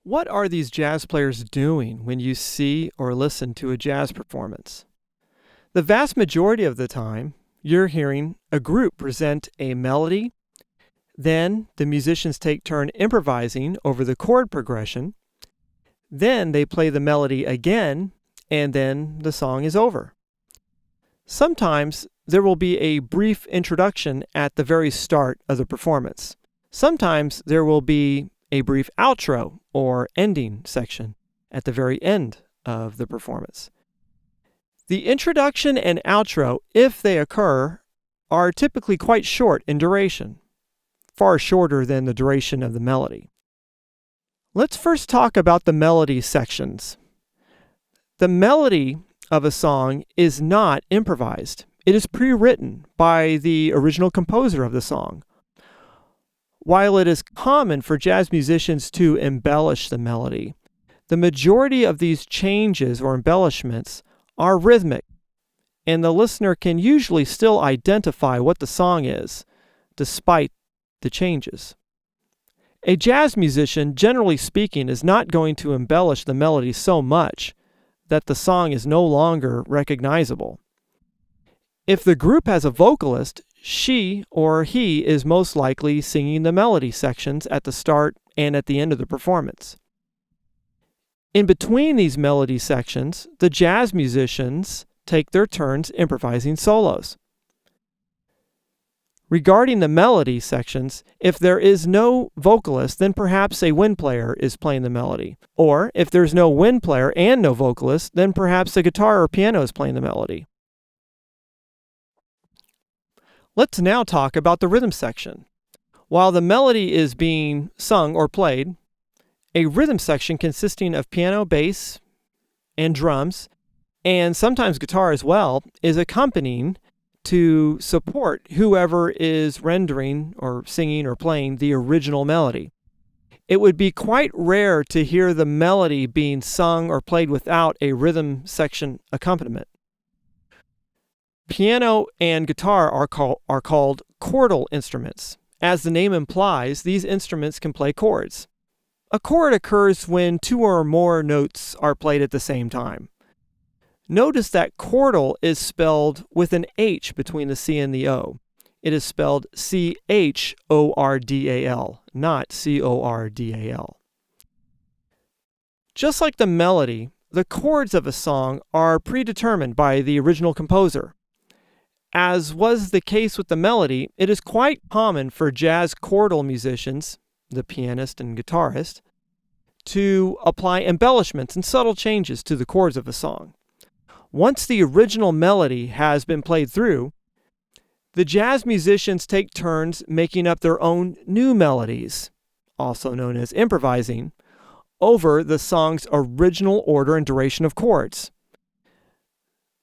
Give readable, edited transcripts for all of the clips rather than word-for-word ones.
What are these jazz players doing when you see or listen to a jazz performance? The vast majority of the time, you're hearing a group present a melody, then the musicians take turn improvising over the chord progression, then they play the melody again, and then the song is over. Sometimes there will be a brief introduction at the very start of the performance. Sometimes there will be a brief outro or ending section at the very end of the performance. The introduction and outro, if they occur, are typically quite short in duration, far shorter than the duration of the melody. Let's first talk about the melody sections. The melody of a song is not improvised. It is pre-written by the original composer of the song. While it is common for jazz musicians to embellish the melody, the majority of these changes or embellishments are rhythmic, and the listener can usually still identify what the song is, despite the changes. A jazz musician, generally speaking, is not going to embellish the melody so much that the song is no longer recognizable. If the group has a vocalist, she or he is most likely singing the melody sections at the start and at the end of the performance. In between these melody sections, the jazz musicians take their turns improvising solos. Regarding the melody sections, if there is no vocalist, then perhaps a wind player is playing the melody. Or if there's no wind player and no vocalist, then perhaps a guitar or piano is playing the melody. Let's now talk about the rhythm section. While the melody is being sung or played, a rhythm section consisting of piano, bass, and drums, and sometimes guitar as well, is accompanying to support whoever is rendering or singing or playing the original melody. It would be quite rare to hear the melody being sung or played without a rhythm section accompaniment. Piano and guitar are called chordal instruments. As the name implies, these instruments can play chords. A chord occurs when two or more notes are played at the same time. Notice that chordal is spelled with an H between the C and the O. It is spelled C-H-O-R-D-A-L, not C-O-R-D-A-L. Just like the melody, the chords of a song are predetermined by the original composer. As was the case with the melody, it is quite common for jazz chordal musicians, the pianist and guitarist, to apply embellishments and subtle changes to the chords of a song. Once the original melody has been played through, the jazz musicians take turns making up their own new melodies, also known as improvising, over the song's original order and duration of chords.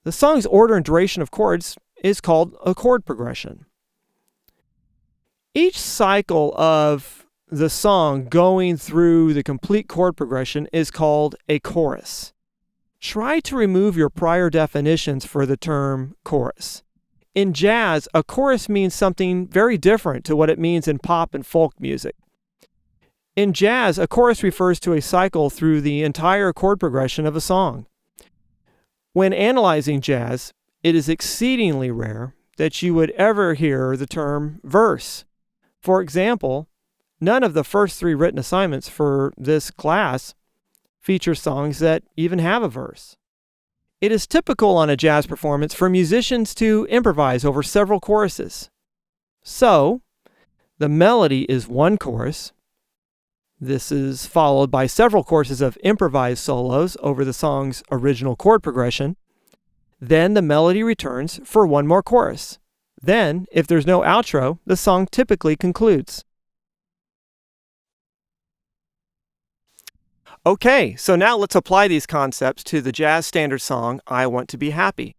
The song's order and duration of chords is called a chord progression. Each cycle of the song going through the complete chord progression is called a chorus. Try to remove your prior definitions for the term chorus. In jazz, a chorus means something very different to what it means in pop and folk music. In jazz, a chorus refers to a cycle through the entire chord progression of a song. When analyzing jazz, it is exceedingly rare that you would ever hear the term verse. For example, none of the first 3 written assignments for this class feature songs that even have a verse. It is typical on a jazz performance for musicians to improvise over several choruses. So, the melody is one chorus. This is followed by several choruses of improvised solos over the song's original chord progression. Then the melody returns for one more chorus. Then, if there's no outro, the song typically concludes. Okay, so now let's apply these concepts to the jazz standard song, I Want to Be Happy.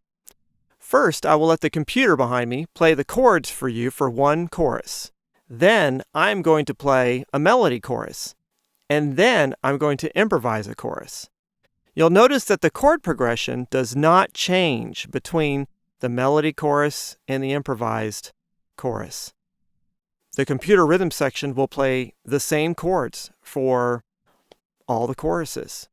First, I will let the computer behind me play the chords for you for one chorus. Then, I'm going to play a melody chorus. And then, I'm going to improvise a chorus. You'll notice that the chord progression does not change between the melody chorus and the improvised chorus. The computer rhythm section will play the same chords for all the choruses.